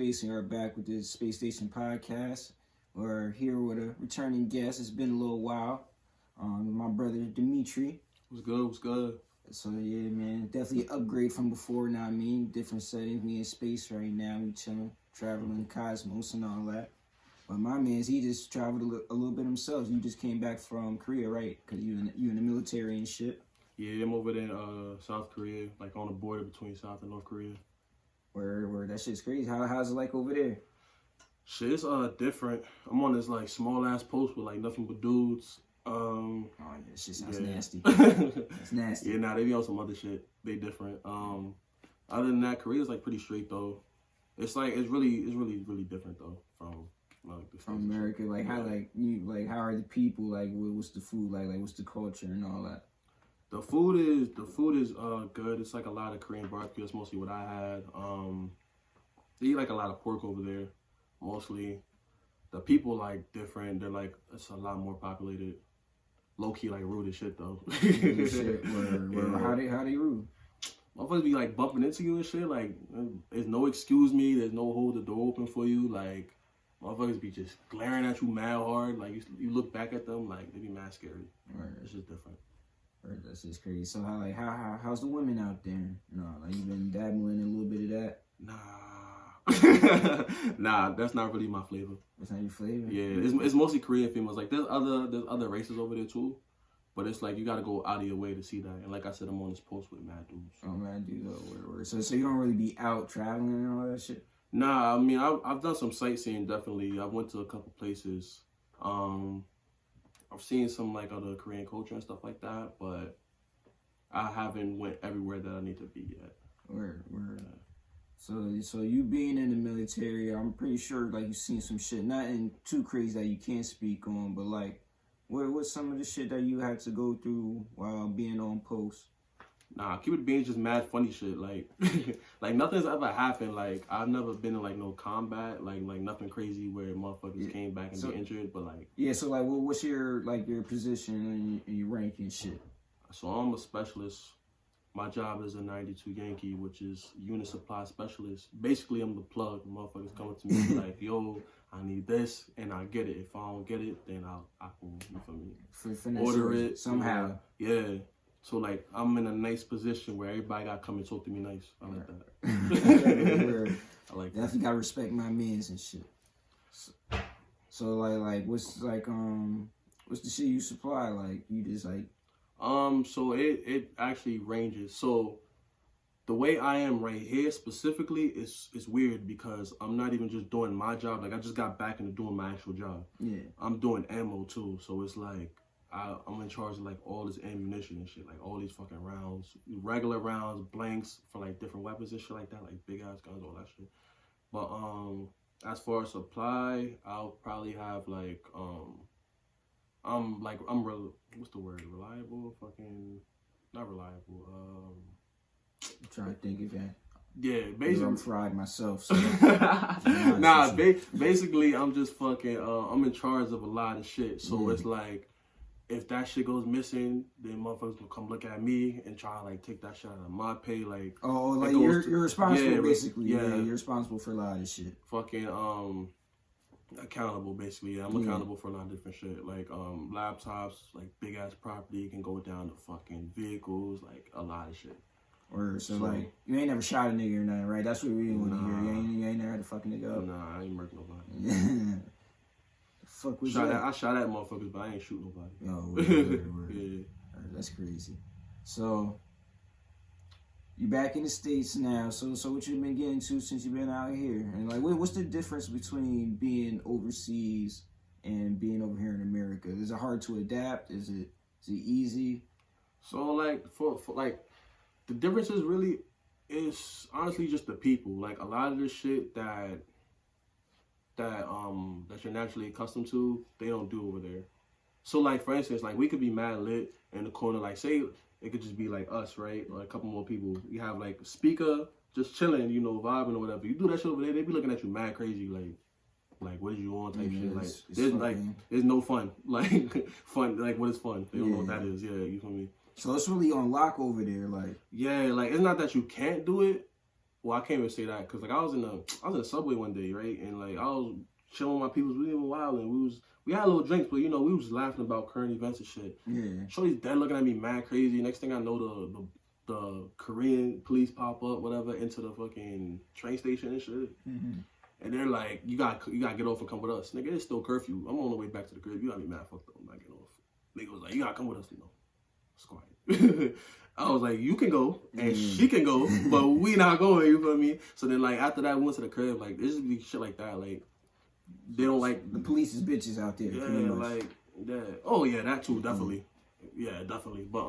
Space, and we're back with this Space Station podcast. We're here with a returning guest. It's been a little while. My brother Demitri. What's good? What's good? So yeah, man, definitely an upgrade from before. Now I mean, different settings. We in space right now. We chilling, traveling, cosmos, and all that. But my man's, he just traveled a little bit himself. You just came back from Korea, right? Cause you in the military and shit. Yeah, I'm over there in South Korea, like on the border between South and North Korea. Where that shit's crazy. How's it like over there? Shit's different. I'm on this like small ass post with like nothing but dudes. Oh yeah, shit sounds nasty. It's It's nasty. Yeah, nah, they be on some other shit. They different. Other than that, Korea's like pretty straight though. It's really different though from like From America. Like how how are the people, like what's the food like what's the culture and all that? The food is good. It's like a lot of Korean barbecue. That's mostly what I had. They eat like a lot of pork over there, mostly. The people like different. They're like, it's a lot more populated. Low key like rude as shit though. Shit, how they rude? Motherfuckers be like bumping into you and shit. Like there's no excuse me. There's no hold the door open for you. Like motherfuckers be just glaring at you mad hard. Like you look back at them like they be mad scary. Right. It's just different. That's just crazy. So how's the women out there? No, like you been dabbling in a little bit of that? Nah. Nah, that's not really my flavor. That's not your flavor? Yeah, it's mostly Korean females. Like there's other races over there too, but it's like you gotta go out of your way to see that. And like I said, I'm on this post with mad dudes. Oh, mad dudes. Word. So you don't really be out traveling and all that shit? Nah, I mean I've done some sightseeing definitely. I went to a couple places. I've seen some like other Korean culture and stuff like that, but I haven't went everywhere that I need to be yet. Word. So you being in the military, I'm pretty sure like you've seen some shit, nothing too crazy that you can't speak on, but like what's some of the shit that you had to go through while being on post? Nah, keep it being just mad funny shit. Like like nothing's ever happened. Like I've never been in like no combat, like nothing crazy where motherfuckers came back and get injured, but like so like what's your position and your rank and shit? So I'm a specialist. My job is a 92 Yankee, which is unit supply specialist. Basically, I'm the plug. Motherfuckers coming to me like, yo, I need this, and I get it. If I don't get it, then I can, you feel me? Order it somehow. Yeah. So like, I'm in a nice position where everybody got to come and talk to me nice. I like that. I like that. Definitely gotta respect my mans and shit. So like what's the shit you supply? Like you just like. So it actually ranges. So the way I am right here specifically is weird because I'm not even just doing my job. Like I just got back into doing my actual job. Yeah. I'm doing ammo too. So it's like I'm in charge of like all this ammunition and shit, like all these fucking rounds, regular rounds, blanks for like different weapons and shit like that, like big ass guns, all that shit. But as far as supply, I'll probably have like what's the word? Reliable? Fucking not reliable. I'm trying to think again. Yeah, basically I'm fried myself. So nah, basically I'm just fucking. I'm in charge of a lot of shit. So it's like, if that shit goes missing, then motherfuckers will come look at me and try to like take that shit out of my pay. Like like you're responsible basically. Yeah, you're responsible for a lot of shit. Fucking accountable basically. Yeah, I'm accountable for a lot of different shit. Like laptops, like big ass property can go down to fucking vehicles, like a lot of shit. Or so like you ain't never shot a nigga or nothing, right? That's what we want to hear. You ain't never had to fucking nigga up. Nah, I ain't murk nobody. Fuck was I shot at motherfuckers, but I ain't shoot nobody. Oh, word. Yeah. That's crazy. So you back in the States now. So what you been getting to since you been out here? And like, what's the difference between being overseas and being over here in America? Is it hard to adapt? Is it easy? So like for like the difference is honestly just the people. Like a lot of the shit that you're naturally accustomed to, they don't do over there. So like for instance, like we could be mad lit in the corner, like say it could just be like us, right? Or a couple more people. You have like a speaker just chilling, you know, vibing or whatever. You do that shit over there, they be looking at you mad crazy, like what is you on type shit. Like there's no fun. Like fun, like what is fun? They don't know what that is. Yeah, you feel me? So it's really on lock over there, like. Yeah, like it's not that you can't do it, Well, I can't even say that because like I was in the subway one day, right, and like I was chilling with my people, we were wild, and we had a little drinks, but you know we was laughing about current events and shit. Yeah. Shorty's dead looking at me mad crazy. Next thing I know, the Korean police pop up, whatever, into the fucking train station and shit. Mm-hmm. And they're like, you got to get off and come with us. Nigga, it's still curfew. I'm on the way back to the crib. You got me mad fucked up. I'm not getting off. Nigga was like, you got to come with us. No. It's quiet. I was like, you can go and she can go, but we not going, you feel me? So then like after that we went to the crib, like there's just be shit like that. Like they don't like the police is bitches out there. Yeah, like that. Oh yeah, that too, definitely. Yeah, definitely. But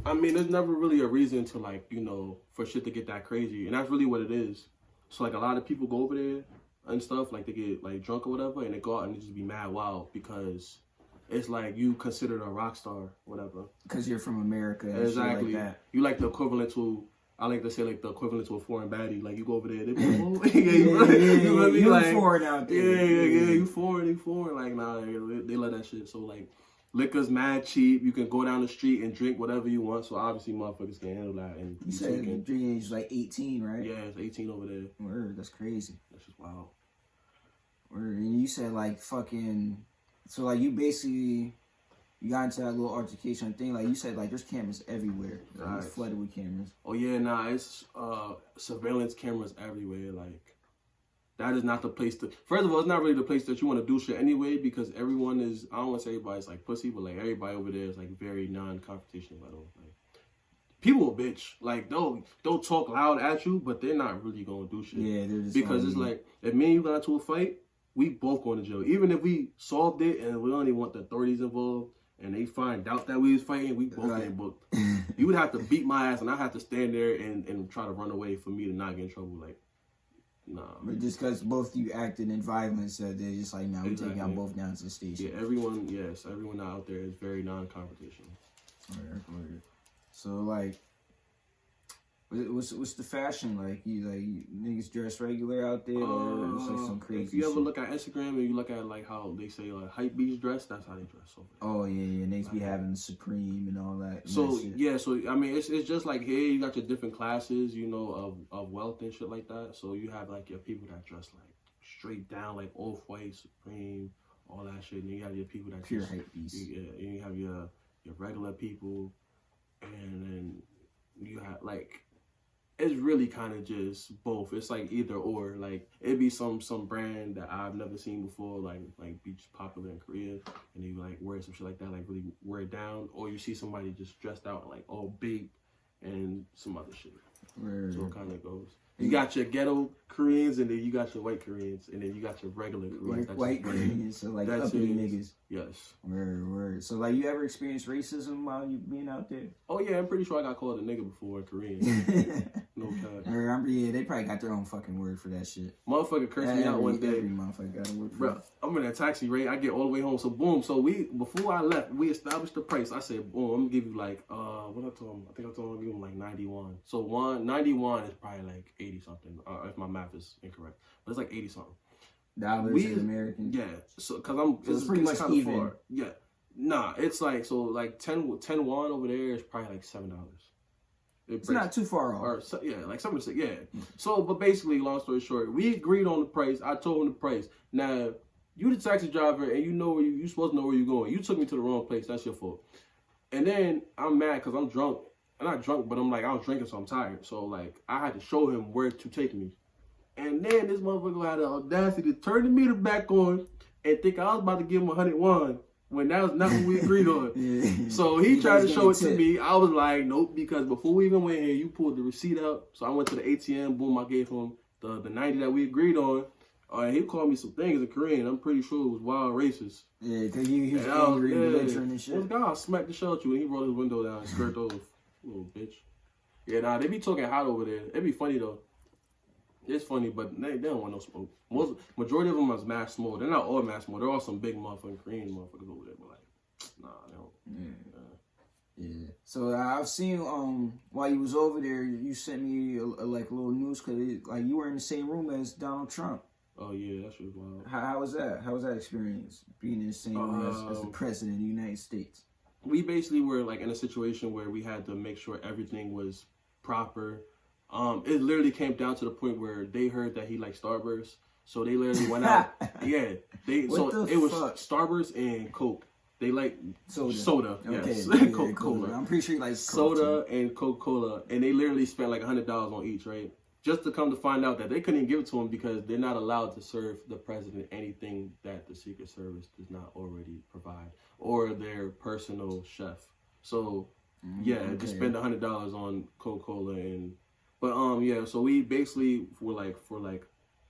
I mean there's never really a reason to like, you know, for shit to get that crazy. And that's really what it is. So like a lot of people go over there and stuff, like they get like drunk or whatever, and they go out and they just be mad wild because it's like you considered a rock star, whatever. Because you're from America. And exactly. Shit like that. You like the equivalent to, I like to say like the equivalent to a foreign baddie. Like you go over there, they be like, oh, you like, foreign out there. Yeah, you foreign. Like nah, they let that shit. So like, liquor's mad cheap. You can go down the street and drink whatever you want. So obviously motherfuckers can handle that. And you said the drinking age is like 18, right? Yeah, it's 18 over there. Word, that's crazy. That's just wild. Word, and you said like fucking, so like you basically. You got into that little altercation thing, like you said, like there's cameras everywhere. Like, it's flooded with cameras. Oh yeah, nah, it's surveillance cameras everywhere. Like that is not the place to. First of all, it's not really the place that you want to do shit anyway, because everyone is. I don't want to say everybody's like pussy, but like everybody over there is like very non-confrontational. Like people a bitch. Like they'll talk loud at you, but they're not really gonna do shit. Yeah, they're just because it's like if me and you got into a fight, we both going to jail. Even if we solved it and we only want the authorities involved. And they find out that we was fighting, we both getting booked. You would have to beat my ass, and I have to stand there and try to run away for me to not get in trouble. Like, nah. But just because both you acted in violence, they're just like, nah, we're taking y'all both down to the station. Yeah, everyone out there is very non-confrontational. Word. So, like, what's the fashion like? You niggas dress regular out there, or it's like some crazy If you ever shit? look at Instagram and you look at like how they say like hype beast dress, that's how they dress. So, oh yeah, niggas be having Supreme and all that. So yeah, so I mean, it's just like here you got your different classes, you know, of wealth and shit like that. So you have like your people that dress like straight down, like Off-White, Supreme, all that shit. And you have your people that pure just, hype beast. Yeah, and you have your regular people, and then you have like. It's really kind of just both. It's like either or. Like it'd be some brand that I've never seen before, like be popular in Korea, and you like wear some shit like that, like really wear it down. Or you see somebody just dressed out like all big and some other shit. So it kind of goes. You got your ghetto Koreans, and then you got your white Koreans, and then you got your regular Koreans. White Koreans, so like uppity niggas. Yes. Word. So like, you ever experienced racism while you being out there? Oh yeah, I'm pretty sure I got called a nigga before in Korean. No cap. Yeah, they probably got their own fucking word for that shit. Motherfucker cursed me out one day. Every motherfucker got a word for Bro, I'm in a taxi, right? I get all the way home. So boom. So before I left, we established the price. I said, boom, I'm gonna give you like what I told him. I think I told him I'm gonna give him like 91. So 91 is probably like 80 something. If my math is incorrect, but it's like 80 something. Dollars in American. Yeah. So cause it's pretty much even. Far. Yeah. Nah, it's like so like 10 won over there is probably like $7. It's not too far off. Or like something to say, yeah. So, but basically, long story short, we agreed on the price. I told him the price. Now, you the taxi driver, and you know where you supposed to know where you're going. You took me to the wrong place. That's your fault. And then I'm mad because I'm drunk. I'm not drunk, but I'm like I was drinking, so I'm tired. So like I had to show him where to take me. And then this motherfucker had the audacity to turn the meter back on and think I was about to give him 101. When that was not what we agreed on. Yeah. So he tried to show it to me. I was like, nope, because before we even went here, you pulled the receipt out. So I went to the ATM, boom, I gave him the 90 that we agreed on. He called me some things in Korean. I'm pretty sure it was wild racist. Yeah, because he was angry and belligerent and shit. This guy smacked the shit out you and he rolled his window down and skirt off. Little bitch. Yeah, nah, they be talking hot over there. It'd be funny though. It's funny, but they don't want no smoke. Majority of them is mass smoke. They're not all mass smoke. There are some big motherfucking Korean motherfuckers over there, but like, nah, they don't. Yeah. So I've seen while you was over there, you sent me a little news clip. Like you were in the same room as Donald Trump. Oh yeah, that shit was wild. How was that? How was that experience being in the same room as the president of the United States? We basically were like in a situation where we had to make sure everything was proper. It literally came down to the point where they heard that he liked Starburst, so they literally went out. Yeah, it was Starburst and Coke. They like soda. Yes, okay, Coca-Cola. I'm pretty sure you like soda and Coca-Cola, and they literally spent like $100 on each, right? Just to come to find out that they couldn't give it to him because they're not allowed to serve the president anything that the Secret Service does not already provide, or their personal chef. So just spend $100 on Coca-Cola but so we basically for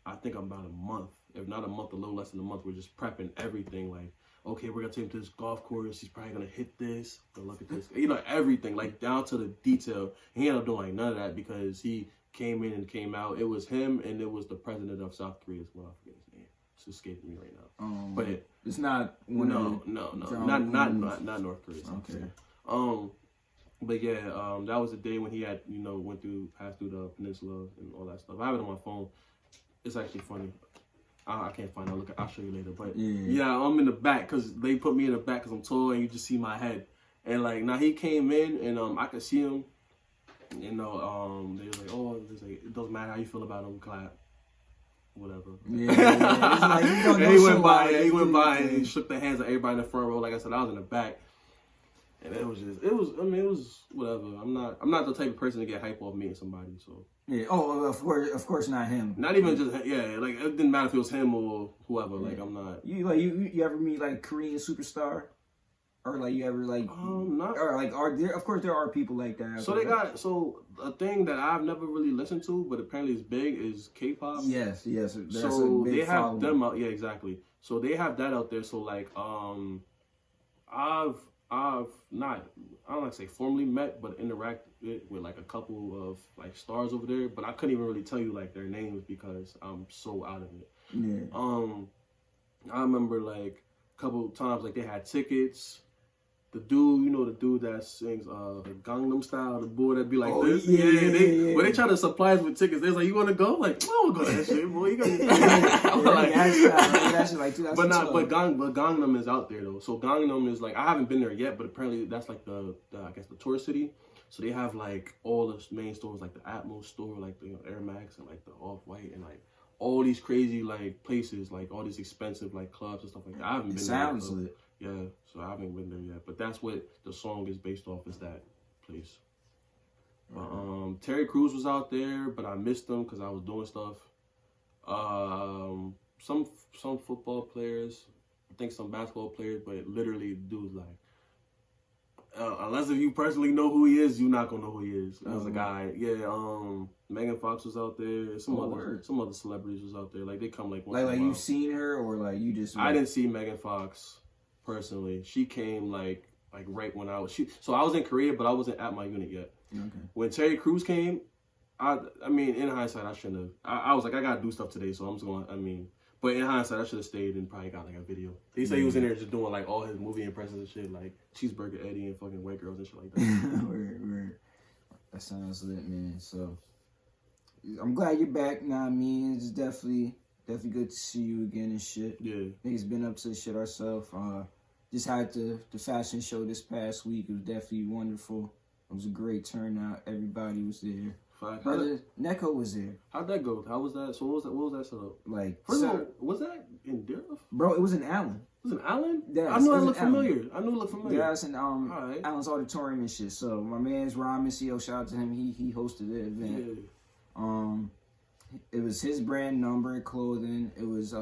I think about a month, if not a month, a little less than a month, we're just prepping everything. Like, okay, we're gonna take him to this golf course. He's probably gonna hit this. Go look at this. Everything, like down to the detail. He ended up doing like none of that because he came in and came out. It was him and it was the president of South Korea as well. I forget his name. It's escaping me right now. But it's not not North Korea. Okay. But that was the day when he had passed through the peninsula and all that stuff. I have it on my phone. It's actually funny. I can't find it. I'll show you later. But I'm in the back because they put me in the back because I'm tall and you just see my head. And like now he came in and I could see him. They were like, oh, it doesn't matter how you feel about him, clap. Whatever. He went by and he shook the hands of everybody in the front row. Like I said, I was in the back. And it was whatever. I'm not the type of person to get hype off meeting somebody, so. Yeah, of course not him. Not even just, like, it didn't matter if it was him or whoever, like, I'm not. You ever meet, like, Korean superstar? Or, like, you ever, like, not. Or, like, of course there are people like that. So a thing that I've never really listened to, but apparently is big, is K-pop. Yes. So they have them out, exactly. So they have that out there, so, like, I've not, I don't like to say formally met, but interacted with like a couple of like stars over there, but I couldn't even really tell you like their names because I'm so out of it. Yeah. I remember like a couple of times like they had tickets. The dude that sings the Gangnam Style, the boy that be like this. When they try to supply us with tickets, they're like, "You want to go?" Like, I don't go to that shit, boy. You got but Gangnam is out there though. So Gangnam is like I haven't been there yet, but apparently that's like the I guess the tourist city. So they have like all the main stores, like the Atmos store, like the Air Max and like the Off White and like all these crazy like places, like all these expensive like clubs and stuff like that. I haven't been there. Sounds lit. Yeah, so I haven't been there yet, but that's what the song is based off, is that place. Terry Crews was out there, but I missed him because I was doing stuff. Some football players, I think some basketball players, but literally dude's like, unless if you personally know who he is, you're not gonna know who he is. As a guy, Megan Fox was out there. Some other celebrities was out there. Like they come like once in a while. You've seen her or like you just? I didn't see Megan Fox. Personally, she came like right when I was so I was in Korea, but I wasn't at my unit yet. Okay. When Terry Crews came, I mean, in hindsight, I shouldn't have. I was like, I gotta do stuff today, so I'm just going. But in hindsight, I should have stayed and probably got like a video. They say he was in there just doing like all his movie impressions and shit, like Cheeseburger Eddie and fucking White Girls and shit like that. Word. That sounds lit, man. So I'm glad you're back. Know what I mean? It's definitely good to see you again and shit. Yeah, niggas been up to the shit ourselves. Just had the fashion show this past week. It was definitely wonderful. It was a great turnout. Everybody was there. Brother Neko was there. How'd that go? How was that? So what was that set up? Like, first of all, was that in Durham? Bro, it was in Allen. It was in Allen? Yes, I knew it looked familiar. Yeah, it's in Allen's Auditorium and shit. So my man's Ramen CEO, shout out to him. He hosted the event. Yeah. It was his brand number clothing. It was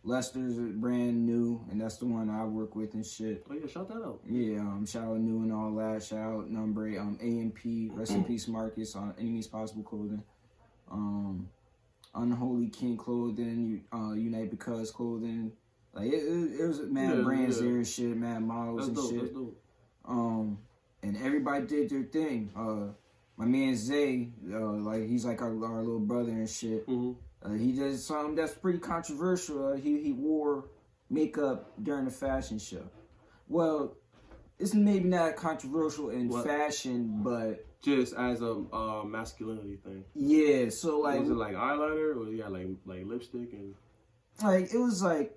Lester's brand new, and that's the one I work with and shit. Oh yeah, shout that out. Yeah, shout out new and all that. Shout out number AMP, rest in peace Marcus on Enemies Possible clothing. Unholy King clothing, Unite Because clothing. Like it was mad brands there and shit, mad models and shit. That's dope. And everybody did their thing. My man Zay, like he's like our little brother and shit. Mm-hmm. He did something that's pretty controversial. He wore makeup during the fashion show. Well, it's maybe not controversial in fashion, but just as a masculinity thing. Yeah, so like, was it like eyeliner or you got like lipstick and like it was like,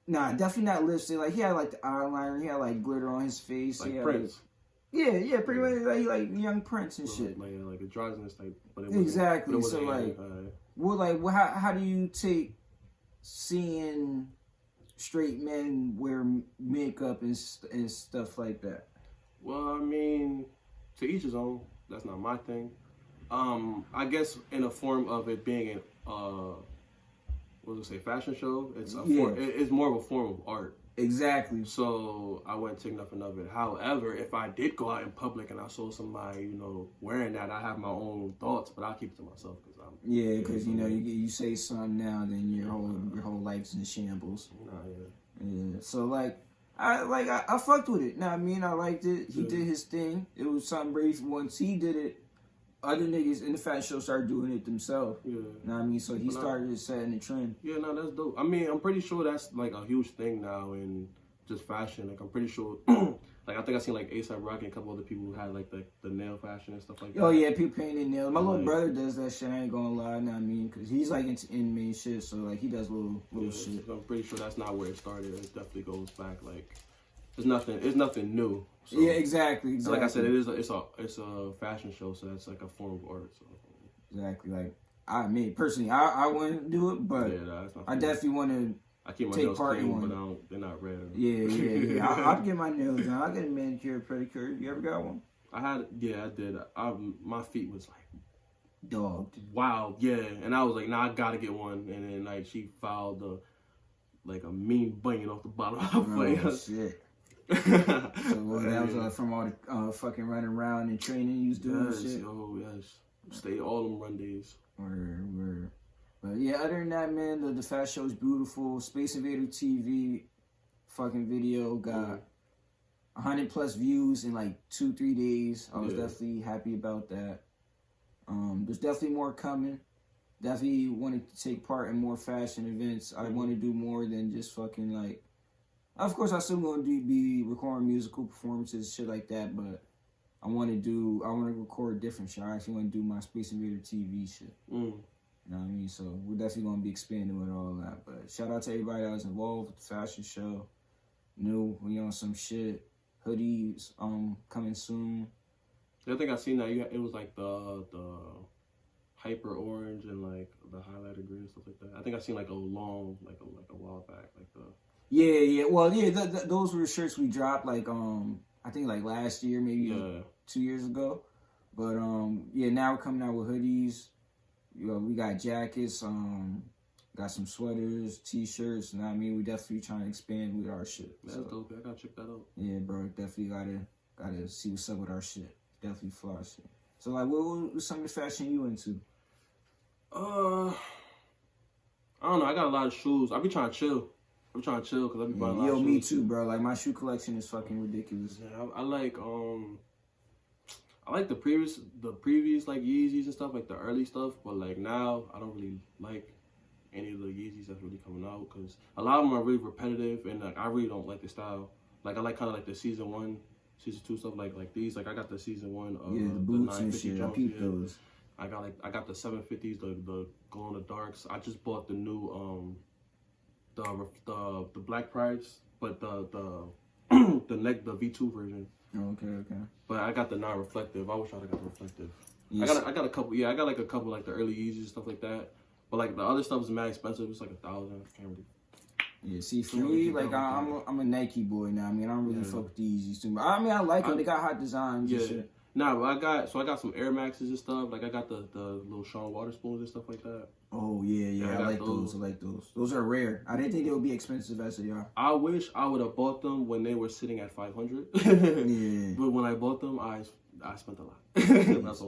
nah, definitely not lipstick. Like he had like the eyeliner, he had like glitter on his face. Like Prince. Yeah, pretty much like Young Prince and shit. Like a drowsiness type, but it exactly. But it so wasn't, how do you take seeing straight men wear makeup and stuff like that? Well, I mean, to each his own. That's not my thing. I guess in a form of it being fashion show. It's it's more of a form of art. Exactly. So I wouldn't take nothing of it. However, if I did go out in public and I saw somebody, wearing that, I have my own thoughts, but I'll keep it to myself because you say something now, then your whole life's in shambles. Yeah. So I fucked with it. Now I mean, I liked it. He did his thing. It was something brief. Once he did it, other niggas in the fashion show started doing it themselves. Yeah. You know what I mean? So he started setting the trend. Yeah, no, that's dope. I mean, I'm pretty sure that's like a huge thing now in just fashion. Like, I'm pretty sure, like, I think I seen like A$AP Rocky and a couple other people who had like the nail fashion and stuff like that. Oh, yeah, people painting nails. My little brother does that shit. I ain't gonna lie. Know what I mean? Because he's like into anime shit. So, like, he does little shit. I'm pretty sure that's not where it started. It definitely goes back. Like, it's nothing new. So, yeah, exactly. Like I said, it's a fashion show, so that's like a form of art. So exactly, like I mean, personally, I wouldn't do it, but I definitely want to. I keep my take nails part clean, in one. but they're not red. Yeah. I'll get my nails done. I'll get a manicure, pedicure. You ever got one? I did. My feet was like dogged. Wow, yeah, and I was like, nah, I gotta get one, and then like she filed a mean bunion off the bottom of her foot. Shit. So that was from all the fucking running around and training you was doing and shit. Oh yes, stay all them run days. Word. But yeah, other than that, man, the fast show is beautiful. Space Invader TV fucking video got 100+ views in like 2-3 days. I was definitely happy about that. There's definitely more coming. Definitely wanted to take part in more fashion events. I want to do more than just fucking like. Of course, I still going to be recording musical performances, shit like that, but I want to record different shit. I actually want to do my Space Invader TV shit. You know what I mean? So we're definitely going to be expanding with all that. But shout out to everybody that was involved with the fashion show. We on some shit. Hoodies coming soon. I think I seen that. It was like the hyper orange and like the highlighter green and stuff like that. I think I seen like a long, like a while back, like the. Yeah. Well, yeah, those were shirts we dropped like I think like last year, maybe 2 years ago. But now we're coming out with hoodies. We got jackets, got some sweaters, t-shirts, you know what I mean? We definitely trying to expand with our shit. That's dope. I gotta check that out. Yeah, bro, definitely gotta see what's up with our shit. Definitely fly shit. So like, what's some of the fashion you into? I don't know. I got a lot of shoes. I be trying to chill. because I be buying a lot of shoes. Me too, bro. Like my shoe collection is fucking ridiculous. Yeah, I like the previous like Yeezys and stuff, like the early stuff, but like now I don't really like any of the Yeezys that's really coming out because a lot of them are really repetitive and like I really don't like the style. Like I like kind of like the season 1, season 2 stuff like these. Like I got the season 1 of the boots and shit. I peeped those. I got the 750s, the glow in the darks. I just bought the new the Black Prides, but the V2 version. Oh, okay. But I got the non-reflective. I wish I got the reflective. Yes. I got a couple. Yeah, I got like a couple like the early Yeezys stuff like that. But like the other stuff is mad expensive. It's like $1,000. I can't really. Yeah, see, for me, like I'm a Nike boy now. I mean, I don't really fuck with the Yeezys too much. I mean, I like them. They got hot designs and shit. Nah, but I got some Air Maxes and stuff. Like I got the little Sean Waterspoons and stuff like that. Oh yeah. I like those. Those are rare. I didn't think they would be expensive as they are. I wish I would have bought them when they were sitting at $500. Yeah. But when I bought them, I spent a lot. That's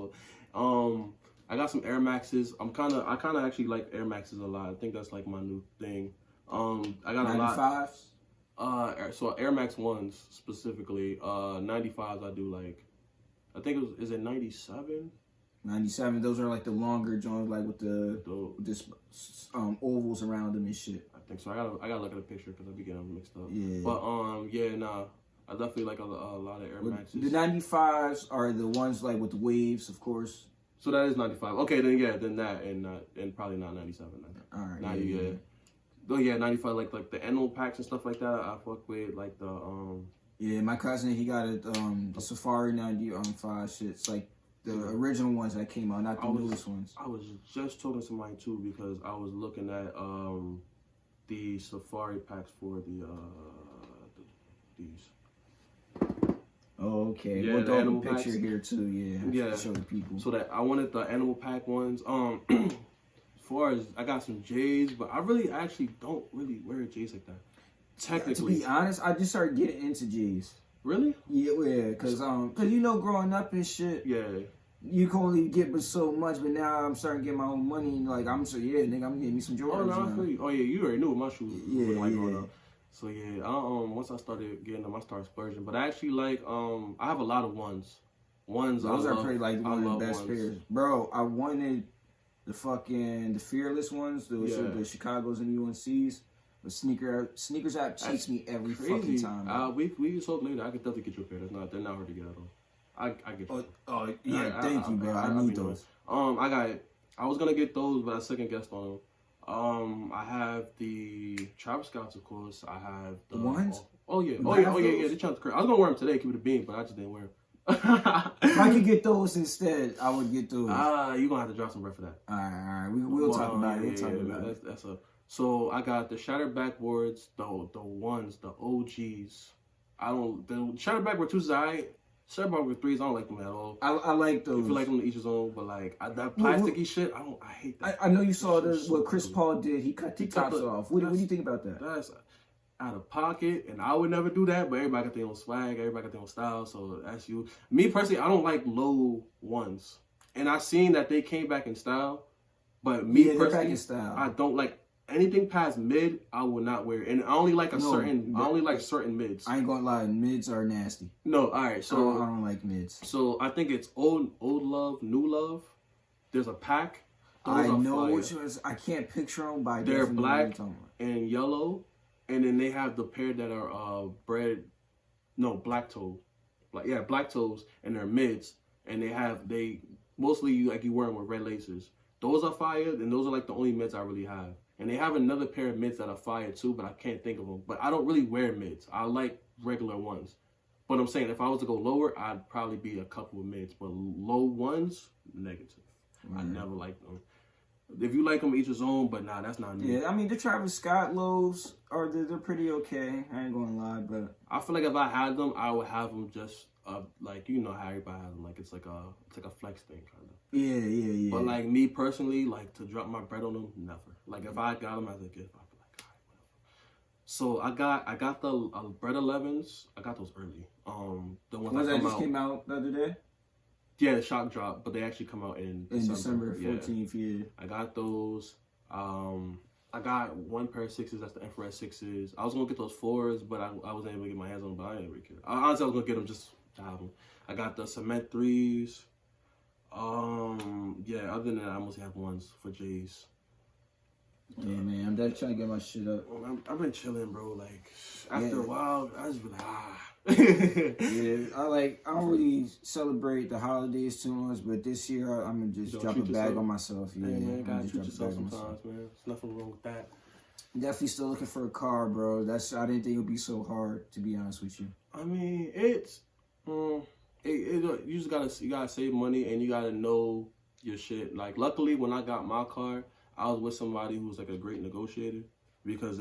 all. I got some Air Maxes. I kind of actually like Air Maxes a lot. I think that's like my new thing. I got 95s? a lot. So Air Max 1s specifically. 95s I do like. I think is it 97? 97. Those are like the longer joints, like with the ovals around them and shit. I think so. I gotta look at a picture because I be getting them mixed up. Yeah. But I definitely like a lot of Air Maxes. The 95s are the ones like with the waves, of course. So that is 95. Okay, then that and probably not 97. All right. 90, yeah. Oh yeah, 95 like the annual packs and stuff like that. I fuck with like the Yeah, my cousin, he got the Safari 95 shits, like the original ones that came out, not the newest ones. I was just talking to somebody too because I was looking at the Safari packs for these. Oh, okay. Yeah, we'll the throw animal a picture packs. here too. Yeah, show the people. So that I wanted the animal pack ones. As far as I got some J's, but I really actually don't really wear J's like that. Technically, to be honest, I just started getting into J's. Really? Yeah, cause you know, growing up and shit. Yeah. You can only get but so much, but now I'm starting to get my own money. And like I'm nigga, I'm getting me some Jordans. Oh no, I feel you. Oh yeah, you already knew what my shoes look like growing up. So yeah, once I started getting them, I started splurging. But I actually like I have a lot of ones. Those are pretty like one of the best pairs, bro. I wanted the Fearless ones, the Chicagos and UNCs. But sneakers app cheats me every fucking time. We can talk later. I could definitely get you a pair. They're not hard to get at all. I get you. Oh yeah, thank you, bro. I need those. I was gonna get those, but I second guessed on them. I have the Travis Scotts, of course. I have the ones. Oh yeah. They trying to crazy. I was gonna wear them today, keep it a bean, but I just didn't wear them. If I could get those instead, I would get those. You're gonna have to drop some bread for that. All right. We'll talk about it. We'll talk about it. That's a. So I got the shattered backboards, the ones, the OGs. The shattered backboard 2s I. Shattered backboard 3s, I don't like them at all. I like those. If you like them to each his own, but like that plasticky shit, I hate that. I know you saw what Chris Paul did. He cut the tops off. What do you think about that? That's out of pocket, and I would never do that. But everybody got their own swag, everybody got their own style. So that's you. Me personally, I don't like low ones, and I seen that they came back in style. But me personally, back in style. I don't like anything past mid. I will not wear, and I only like certain mids. I ain't gonna lie, mids are nasty. No, all right. So I don't like mids. So I think it's old love, new love. There's a pack. I know which ones. I can't picture them, but they're black and yellow, and then they have the pair that are black toes, black toes, and they're mids, and they mostly you wear them with red laces. Those are fire, and those are like the only mids I really have. And they have another pair of mids that are fire too, but I can't think of them. But I don't really wear mids. I like regular ones. But I'm saying if I was to go lower, I'd probably be a couple of mids. But low ones, negative. Mm-hmm. I never liked them. If you like them, each his own. But nah, that's not me. Yeah, I mean the Travis Scott lows they're pretty okay. I ain't gonna lie, but I feel like if I had them, I would have them just like you know how everybody has them. Like it's like a flex thing kind of. Yeah. But like me personally, like to drop my bread on them, never. Like if I got them as a gift, I'd be like, all right, whatever. So I got the bread 11s. I got those early. The ones that just came out the other day. Yeah, the shock drop, but they actually come out in December 14th. Yeah. I got those. I got one pair of 6s. That's the infrared 6s. I was gonna get those 4s, but I wasn't able to get my hands on them. But I didn't really care. Honestly, I was gonna get them just to have them. I got the cement 3s. Other than that, I mostly have ones for J's. Yeah, man, I'm definitely trying to get my shit up. I've been chilling, bro. Like after a while, I just be like, I don't really celebrate the holidays too much, but this year I'm gonna just drop a bag on myself. Yeah, man, gotta treat yourself sometimes, man. There's nothing wrong with that. Definitely still looking for a car, bro. I didn't think it would be so hard, to be honest with you. I mean, you just gotta save money and you gotta know your shit. Like, luckily, when I got my car, I was with somebody who was like a great negotiator. Because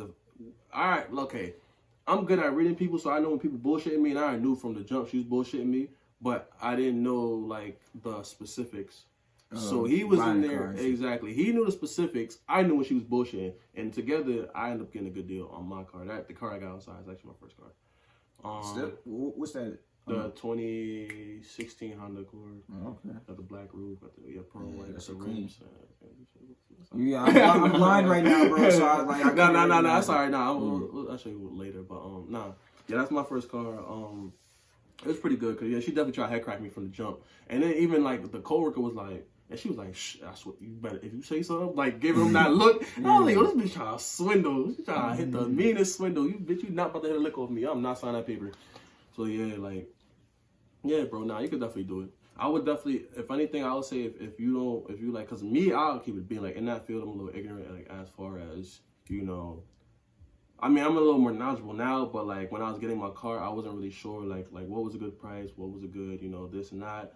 I'm good at reading people, so I know when people bullshitting me, and I already knew from the jump she was bullshitting me, but I didn't know like the specifics. So he was in there exactly. He knew the specifics. I knew when she was bullshitting, and together I ended up getting a good deal on my car. The car I got outside is actually my first car. What's that? The 2016 Honda Accord. Oh, okay. Got the black roof, got the pearl white, got the clean. rims. Yeah, I'm blind right now, bro. So No. That's all right. I'll show you later. But yeah, that's my first car. It was pretty good because she definitely tried to head crack me from the jump. And then even like the coworker was like, and she was like, "Shh, I swear, you better if you say something, like give him that look." I was like, "Oh, this bitch trying to swindle. She trying to hit the meanest swindle. You bitch, you not about to hit a lick off me. I'm not signing that paper." So yeah, bro. Nah, you could definitely do it. I would definitely, if anything, I would say if you like, cause me, I'll keep it being like in that field, I'm a little ignorant, like as far as I mean, I'm a little more knowledgeable now, but like when I was getting my car, I wasn't really sure like what was a good price, what was a good, this and that.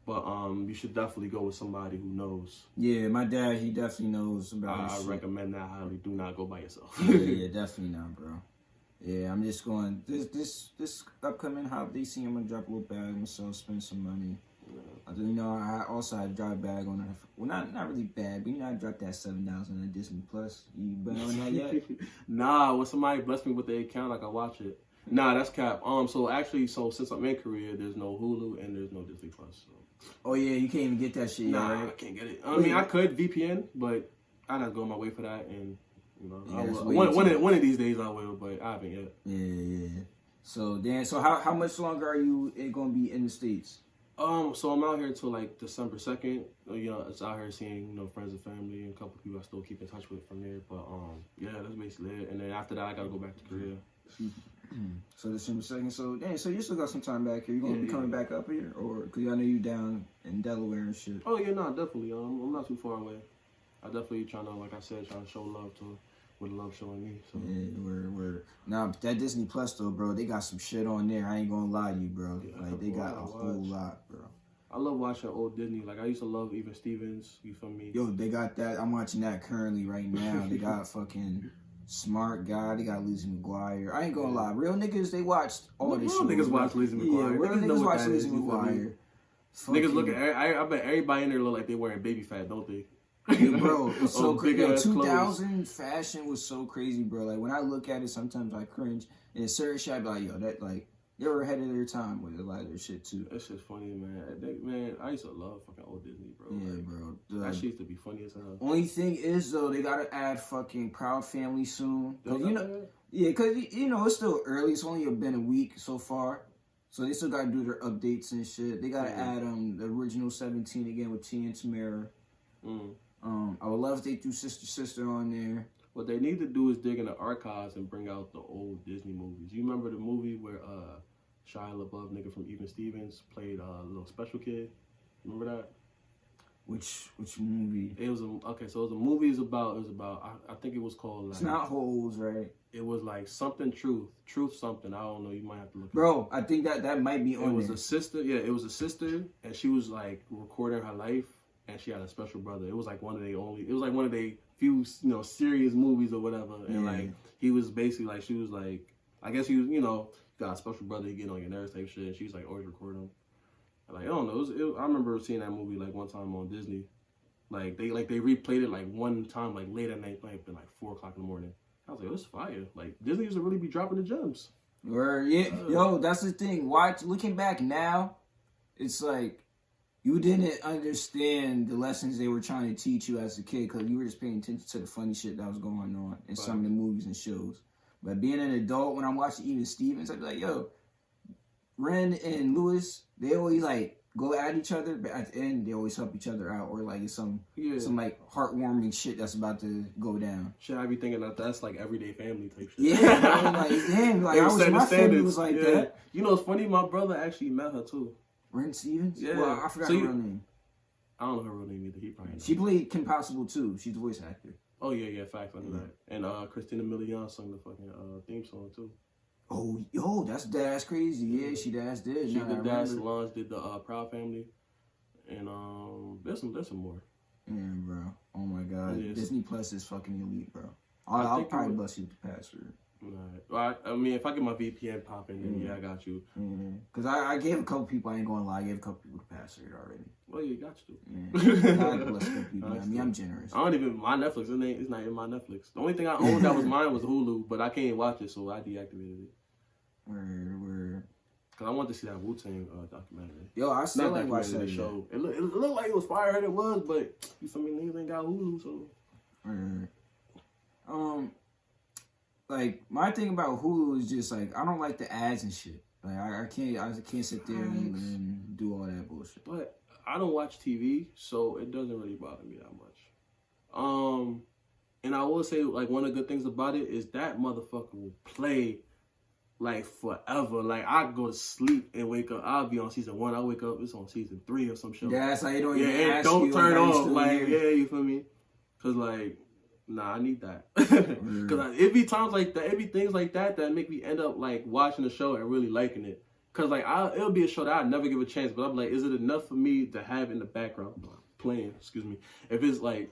But you should definitely go with somebody who knows. Yeah, my dad, he definitely knows about I his shit. recommend that highly. Do not go by yourself. Yeah, definitely not, bro. Yeah, I'm just going this upcoming holiday season. I'm gonna drop a little bag myself, spend some money. I also had to drop a bag on it. Well, not really bad, but I dropped that $7 on Disney Plus. You been on that yet? Nah, when somebody blessed me with the account, I can watch it. Nah, that's cap. So since I'm in Korea, there's no Hulu and there's no Disney Plus. So. Oh yeah, you can't even get that shit. Nah, yet, right? I can't get it. I mean, I could VPN, but I'd have to go my way for that, and one of these days I will, but I haven't yet. Yeah. So how much longer are you gonna be in the States? So I'm out here till like December 2nd. It's out here seeing, friends and family and a couple people I still keep in touch with from there. But yeah, that's basically it. And then after that, I gotta go back to Korea. So December 2nd. So you still got some time back here. You gonna be coming back up here, or because I know you down in Delaware and shit. Oh yeah, no, definitely. I'm not too far away. I definitely trying to show love to with love showing me. So yeah, we're now that Disney Plus though, bro. They got some shit on there. I ain't gonna lie to you, bro. Yeah, like they got a whole lot, bro. I love watching old Disney. Like I used to love even Stevens. You feel me? Yo, they got that. I'm watching that currently right now. They got fucking Smart Guy. They got Lizzie McGuire. I ain't gonna lie. Real niggas, they watched all this shit. Real niggas watch Lizzie McGuire. Yeah, real niggas watch Lizzie McGuire. Niggas look at. I bet everybody in there look like they wearing baby fat, don't they? Yeah, bro, it's so crazy. 2000 clothes. fashion was so crazy, bro. Like when I look at it, sometimes I cringe. And a certain shit, I be like, yo, that like they were ahead of their time with a lot of their shit too. That shit's funny, man. I used to love fucking old Disney, bro. Yeah, like, bro. That shit used to be funny as hell. Only thing is though, they gotta add fucking Proud Family soon. Cause, it's still early. It's only been a week so far. So they still gotta do their updates and shit. They gotta add the original 17 again with T and Tamara. I would love if they threw Sister on there. What they need to do is dig in the archives and bring out the old Disney movies. You remember the movie where Shia LaBeouf, nigga from Even Stevens, played a little special kid? Remember that? Which movie? It was so the movie is about. I think it was called. Like, it's not Holes, right? It was like something truth something. I don't know. You might have to look. Bro, I think that might be on. It was a sister. Yeah, it was a sister, and she was like recording her life. And she had a special brother. It was like one of the few, serious movies or whatever. And like, he was basically like, she was like, I guess he was, got a special brother, he getting on your nerves type shit. And she was like, always recording him. And like, I don't know. I remember seeing that movie like one time on Disney. Like they replayed it like one time, like late at night, like 4:00 in the morning. I was like, this is fire. Like Disney used to really be dropping the gems. Yo, that's the thing. Looking back now, it's like, you didn't understand the lessons they were trying to teach you as a kid because you were just paying attention to the funny shit that was going on in some of the movies and shows. But being an adult, when I'm watching Even Stevens, I'd be like, yo, Ren and Lewis, they always like go at each other, but at the end they always help each other out, or like it's some like heartwarming shit that's about to go down. Shit, I be thinking that's like everyday family type shit. Yeah, bro, like damn, like my family was like that. You know, it's funny. My brother actually met her too. Ren Stevens? Yeah. Well, I forgot her real name. I don't know her real name either. He probably knows. She played Kim Possible too. She's the voice actor. Oh yeah, facts. I know that. And Christina Milian sung the fucking theme song too. Oh, yo, that's crazy. Yeah, she did. She did that. Solange did the Proud Family, and there's some more. Yeah, bro. Oh my god, Disney Plus is fucking elite, bro. I'll probably bust you with the password. Right. I mean, if I get my VPN popping, then I got you. Because I gave a couple people, I ain't gonna lie, I gave a couple people the password already. Well, you got to. Yeah. I bless a couple people. I mean, I'm generous. I don't even, my Netflix, it's not in my Netflix. The only thing I owned that was mine was Hulu, but I can't watch it, so I deactivated it. Word. Because I wanted to see that Wu-Tang documentary. Yo, I still ain't watched that show. It looked like it was fire, it was, but you feel me, niggas ain't got Hulu, so. Like, my thing about Hulu is just, like, I don't like the ads and shit. Like, I can't sit there and do all that bullshit. But I don't watch TV, so it doesn't really bother me that much. And I will say, like, one of the good things about it is that motherfucker will play, like, forever. Like, I go to sleep and wake up. I'll be on season 1. I wake up, it's on season 3 or some shit. Yeah, that's how you don't even ask don't you, turn like, off. Like, you feel me? Because, like, Nah, I need that. Because it be times like that, it be things like that make me end up like watching the show and really liking it. Because like it'll be a show that I'd never give a chance, but I'm like, is it enough for me to have in the background playing? Excuse me. If it's like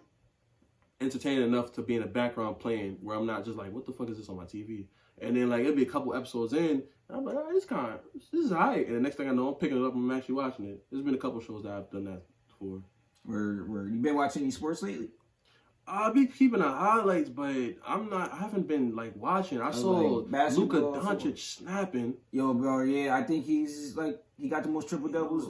entertaining enough to be in the background playing, where I'm not just like, what the fuck is this on my TV? And then like it'll be a couple episodes in, and I'm like, oh, this is alright. And the next thing I know, I'm picking it up and I'm actually watching it. There's been a couple shows that I've done that for. Where you been watching any sports lately? I'll be keeping the highlights, but I haven't been like watching. I saw like Luka Doncic snapping. Yo, bro, yeah, I think he got the most triple doubles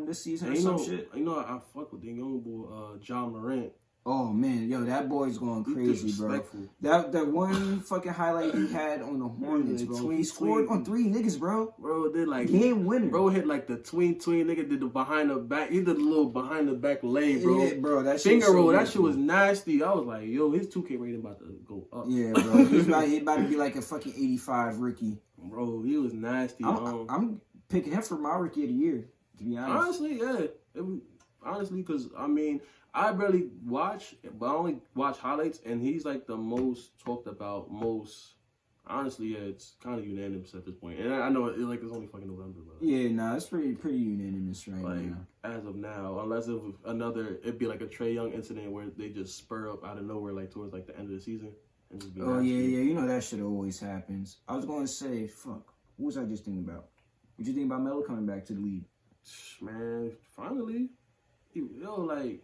this season or some shit. You know, I fuck with the young boy, John Morant. Oh man, yo, that boy's going crazy, bro. That one fucking highlight he had on the Hornets, bro. He scored on 3 niggas, bro. Bro did like game winner. Bro hit like the tween nigga did the behind the back. He did a little behind the back lay, bro. Yeah, bro, that shit finger roll. That shit was nasty. I was like, yo, his 2K rating about to go up. Yeah, bro. He's about to be like a fucking 85 rookie. Bro, he was nasty. I'm picking him for my rookie of the year. To be honest. Honestly, yeah. Honestly, because I mean, I barely watch, but I only watch highlights, and he's like the most talked about, honestly, yeah, it's kind of unanimous at this point. And I know it's only fucking November, but yeah, nah, it's pretty unanimous right now. As of now, unless if it'd be like a Trae Young incident where they just spur up out of nowhere, like towards like the end of the season. And just be yeah, you know that shit always happens. I was going to say, fuck, what was I just thinking about? What you think about Melo coming back to the league? Man, finally.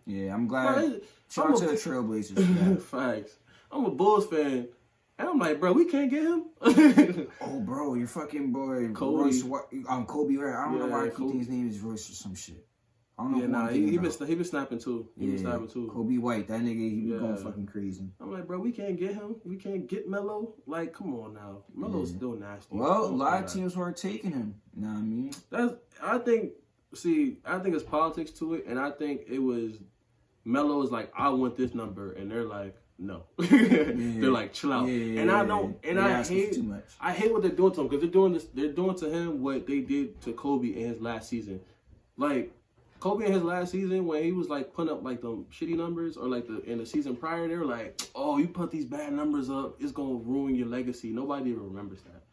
Yeah, I'm glad. Shout out to the Trailblazers for that. Facts. I'm a Bulls fan, and I'm like, bro, we can't get him. Oh, bro, your fucking boy, Kobe. Kobe, right? I don't know why I keep thinking his name is Royce or some shit. I don't know. Yeah, nah, he been snapping too. He been snapping too. Kobe White, that nigga, he been going fucking crazy. I'm like, bro, we can't get him. We can't get Melo. Like, come on now, Melo's still nasty. Well, a lot of teams weren't taking him. You know what I mean? I think it's politics to it, and I think it was Melo is like, I want this number, and they're like, no. They're like, chill out. And I don't, and I hate what they're doing to him, because they're doing to him what they did to Kobe in his last season. Like, Kobe in his last season, when he was like putting up like them shitty numbers, or like in the season prior, they were like, oh, you put these bad numbers up, it's gonna ruin your legacy. Nobody even remembers that.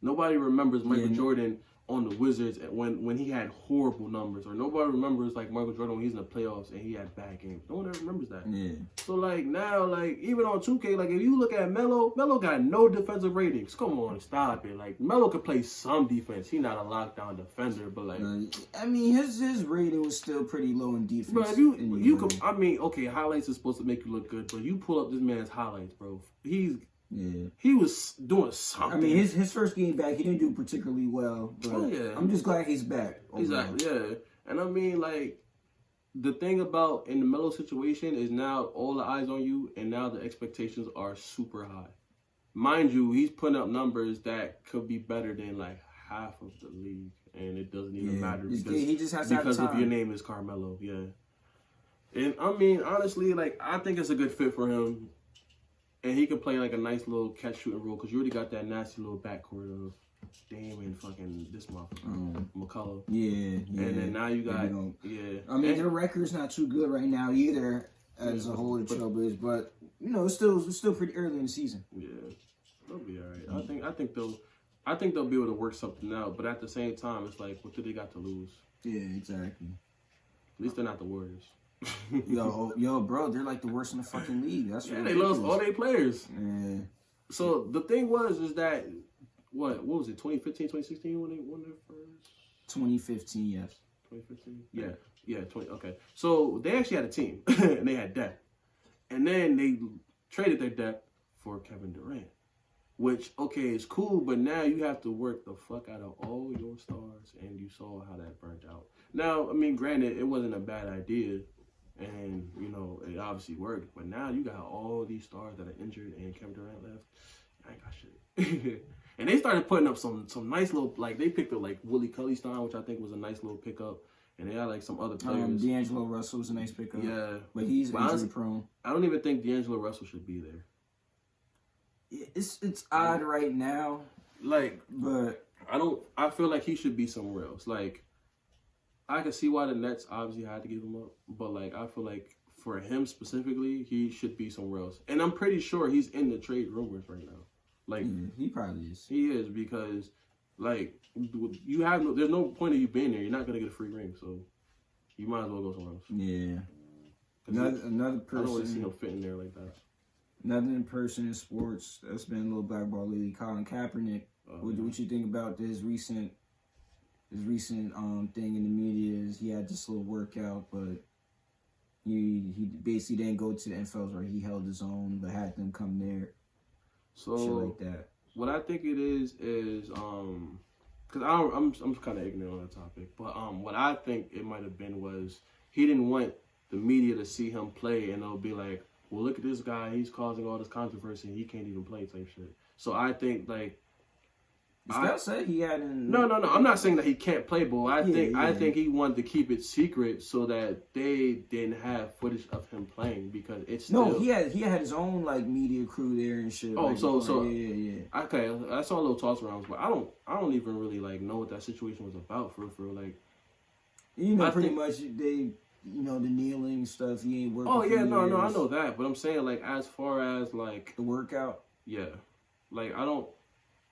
Nobody remembers Michael Jordan on the Wizards when he had horrible numbers, or nobody remembers like Michael Jordan when he's in the playoffs and he had bad games. No one ever remembers that. Yeah. So like now, like even on 2K, like if you look at Melo got no defensive ratings. Come on, stop it. Like Melo could play some defense. He's not a lockdown defender, but like I mean his rating was still pretty low in defense. Bro, you could, I mean, okay, highlights is supposed to make you look good, but you pull up this man's highlights, bro. He was doing something. I mean, his first game back, he didn't do particularly well. But I'm just glad he's back. Exactly, yeah. And I mean, like, the thing about in the Melo situation is now all the eyes on you, and now the expectations are super high. Mind you, he's putting up numbers that could be better than like half of the league, and it doesn't even matter because of your name is Carmelo. Yeah. And I mean, honestly, like, I think it's a good fit for him. And he can play like a nice little catch shooting role, because you already got that nasty little backcourt of Dame and fucking this motherfucker, McCullough. Yeah. And then now you got, I mean, their record's not too good right now either as a whole, the Trailblazers, but you know, it's still pretty early in the season. Yeah, they'll be all right. I think they'll be able to work something out. But at the same time, it's like, what do they got to lose? Yeah, exactly. At least they're not the Warriors. yo, bro, they're like the worst in the fucking league. That's they lost all their players. Yeah. So the thing is that what was it? 2015, 2016 when they won their first. 2015, yes. 2015. Yeah. 20. Okay. So they actually had a team and they had depth, and then they traded their depth for Kevin Durant, which is cool, but now you have to work the fuck out of all your stars, and you saw how that burnt out. Now, I mean, granted, it wasn't a bad idea. And, you know, it obviously worked. But now you got all these stars that are injured and Kevin Durant left. I ain't got shit. And they started putting up some nice little, like, they picked up, like, Willie Cauley-Stein, which I think was a nice little pickup. And they had, like, some other players. D'Angelo Russell was a nice pickup. Yeah. But he's injury prone. I don't even think D'Angelo Russell should be there. It's odd right now. Like, but I feel like he should be somewhere else. Like, I can see why the Nets obviously had to give him up, but like I feel like for him specifically, he should be somewhere else. And I'm pretty sure he's in the trade rumors right now. Like he probably is. He is, because like there's no point of you being there. You're not gonna get a free ring, so you might as well go somewhere else. Yeah. Another person. I don't really see him fitting there like that. Another person in sports that's been a little blackball lately, Colin Kaepernick. What you think about this recent thing in the media? Is he had this little workout, but he basically didn't go to the NFL where he held his own, but had them come there. So shit like that. What I think it is because I'm kind of ignorant on the topic, but what I think it might have been was he didn't want the media to see him play, and they'll be like, well, look at this guy, he's causing all this controversy, and he can't even play type shit. So I think like. Scott said he hadn't. No. I'm not saying that he can't play ball. I think he wanted to keep it secret so that they didn't have footage of him playing, because it's still... No, he had his own like media crew there and shit. Oh, like, so yeah. Okay, I saw a little toss around, but I don't even really like know what that situation was about for real. Like, you know, pretty much the kneeling stuff. He ain't working. Oh yeah, no, years. I know that, but I'm saying like as far as like the workout. Yeah, like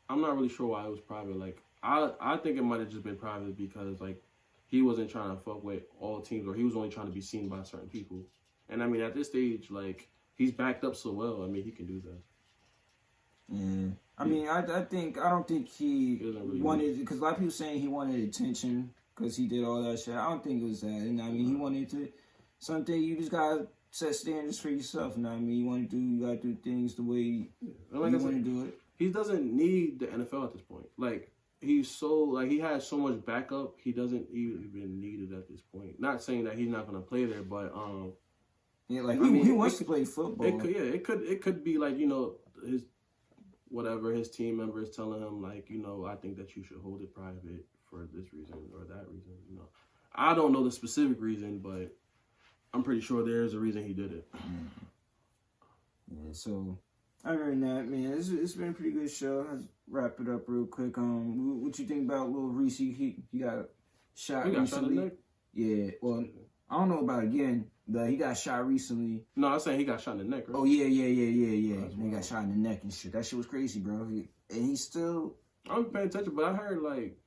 I'm not really sure why it was private. Like, I think it might have just been private because, like, he wasn't trying to fuck with all teams, or he was only trying to be seen by certain people. And, I mean, at this stage, like, he's backed up so well. I mean, he can do that. Yeah. I mean, I don't think he really wanted, because a lot of people saying he wanted attention because he did all that shit. I don't think it was that. And, I mean, he wanted to, someday you just got to set standards for yourself. You know what I mean? You got to do things the way you want to do it. He doesn't need the NFL at this point. Like, he has so much backup, he doesn't even need it at this point. Not saying that he's not going to play there, but yeah, like he wants to play football. It could be like, his team members telling him, like, I think that you should hold it private for this reason or that reason. I don't know the specific reason, but I'm pretty sure there is a reason he did it. Yeah, so other than that, man, it's been a pretty good show. Let's wrap it up real quick. What you think about Lil Reese? He got shot recently. Shot in the neck? Yeah, well, I don't know about again, but he got shot recently. No, I'm saying he got shot in the neck, right? Oh, yeah. He got shot in the neck and shit. That shit was crazy, bro. And he's still... I wasn't paying attention, but I heard, like...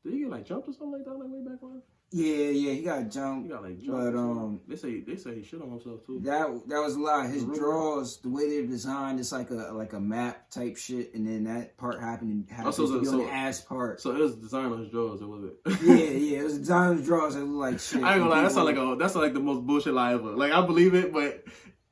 Did he get, like, jumped or something like that, like, way back on? Yeah, he got jumped. He got, like, jumped. But, they say he shit on himself, too. That was a lot. His draws, the way they're designed, it's like a map type shit, and then that part happened to be on the ass part. So it was designed on his draws, was it? yeah, it was designed on his draws. It looked like shit. I ain't gonna lie, that's like the most bullshit lie ever. Like, I believe it, but...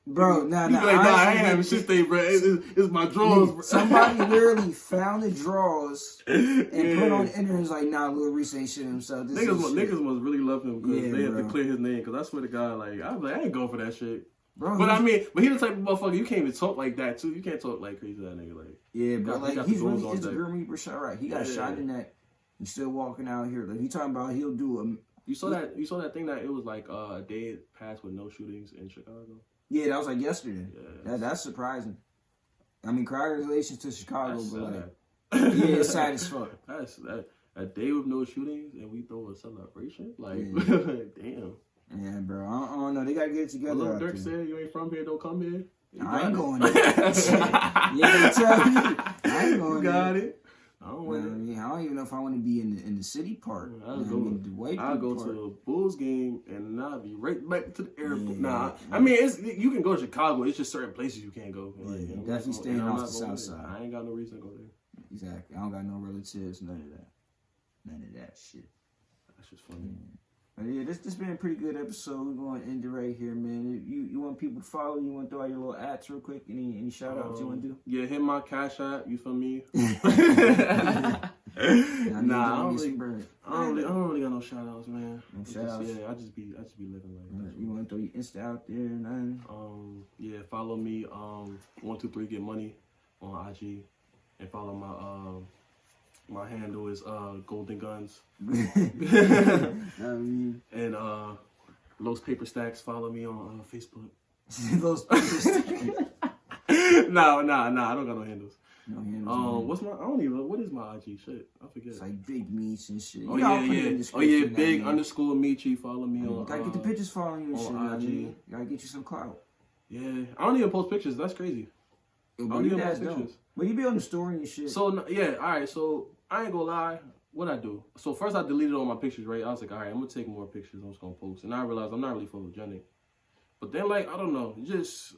Bro, nah. I ain't having shit today, bro. It's my drawers, bro. Somebody literally found the drawers and put on the internet and was like, nah, Lil Reese ain't shit himself. Niggas must really love him because they have to clear his name. Because I swear to God, like, I was like, I ain't going for that shit. Bro, but he the type of motherfucker, you can't even talk like that, too. You can't talk like crazy to that nigga. Like, yeah, but like, he's a Grim Reaper shot, right? He got shot in that. He's still walking out here. Like, he talking about he'll do a... You saw that thing that it was like a day passed with no shootings in Chicago? Yeah, that was like yesterday. Yeah. That's surprising. I mean, congratulations to Chicago, but like, yeah, it's sad as fuck. That's a day with no shootings and we throw a celebration? Like, damn. Yeah, bro. I don't know. They gotta get it together. Well, Dirk said, "You ain't from here, don't come here." I ain't going there. Yeah, they tell me. I ain't going there. Got it. I don't even know if I want to be in the city part. I'll go to a Bulls game and I'll be right back to the airport. I mean, you can go to Chicago. It's just certain places you can't go. Like, definitely staying off the south side. I ain't got no reason to go there. Exactly. I don't got no relatives. None of that shit. That's just funny. But yeah, this been a pretty good episode. We're going to end it right here, man. You want people to follow? You want to throw out your little ads real quick? Any shout outs you want to do? Yeah, hit my Cash App. You feel me? I don't really got no shout outs, man. No shout outs? Yeah, I just be living like that. You want to throw your Insta out there? Nothing? Yeah, follow me. 123 Get Money on IG, and follow my handle is Golden Guns. And Los Paper Stacks. Follow me on Facebook. Los Paper Stacks. No, I don't got no handles. No handles. What's my? I don't even know. What is my IG? Shit, I forget. It's like Big Meats and shit. Oh yeah. Big underscore Mitri. Follow me on. You gotta get the pictures following you and shit. On IG. You gotta get you some clout. Yeah, I don't even post pictures. That's crazy. I don't even post pictures. But you be on the story and shit. So yeah, all right. So I ain't gonna lie. What I do? So first I deleted all my pictures, right? I was like, all right, I'm gonna take more pictures. I'm just gonna post, and I realized I'm not really photogenic. But then, like, I don't know, just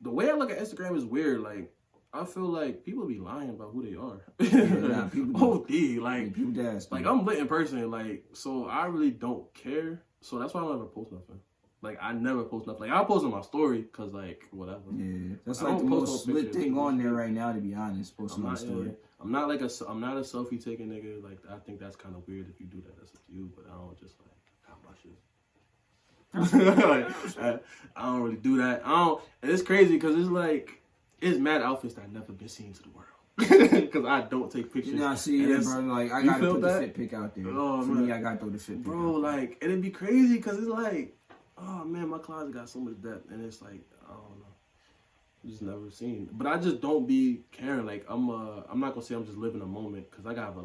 the way I look at Instagram is weird. Like, I feel like people be lying about who they are. Yeah, OD, like, people does. Like I'm lit in person, like, so I really don't care. So that's why I don't ever post nothing. Like, I never post nothing. Like, I'll post on my story, cause like whatever. Yeah, that's like the most lit thing on there right now. To be honest, posting on my story. I'm not a selfie taking nigga. Like, I think that's kind of weird if you do that. That's up to you. But I don't just like got my shit. Like, I don't really do that. And it's crazy because it's like it's mad outfits that never been seen to the world. Because I don't take pictures. You know, I see it, bro. Like I gotta put the fit pic out there. Oh, For me, I gotta throw the fit pic. Bro, like it'd be crazy because it's like, oh man, my closet got so much depth, and it's like I don't know. Just never seen, but I just don't be caring. Like I'm not gonna say I'm just living a moment because I got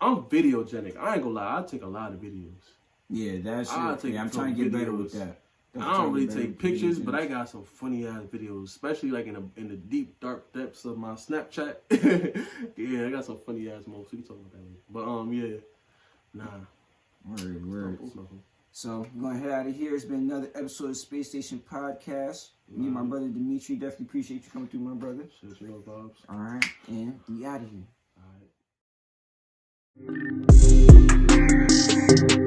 I'm videogenic. I ain't gonna lie, I take a lot of videos. Yeah, that's it. Yeah, I'm trying to get better with that. I don't really take pictures, but I got some funny ass videos, especially like in the deep dark depths of my Snapchat. Yeah, I got some funny ass moments. We can talk about that later. But yeah, Word. So we're gonna head out of here. It's been another episode of Space Station Podcast. Me and my brother Demitri, definitely appreciate you coming through, my brother. Shit, you know, vibes. All right, and we out of here. All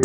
right.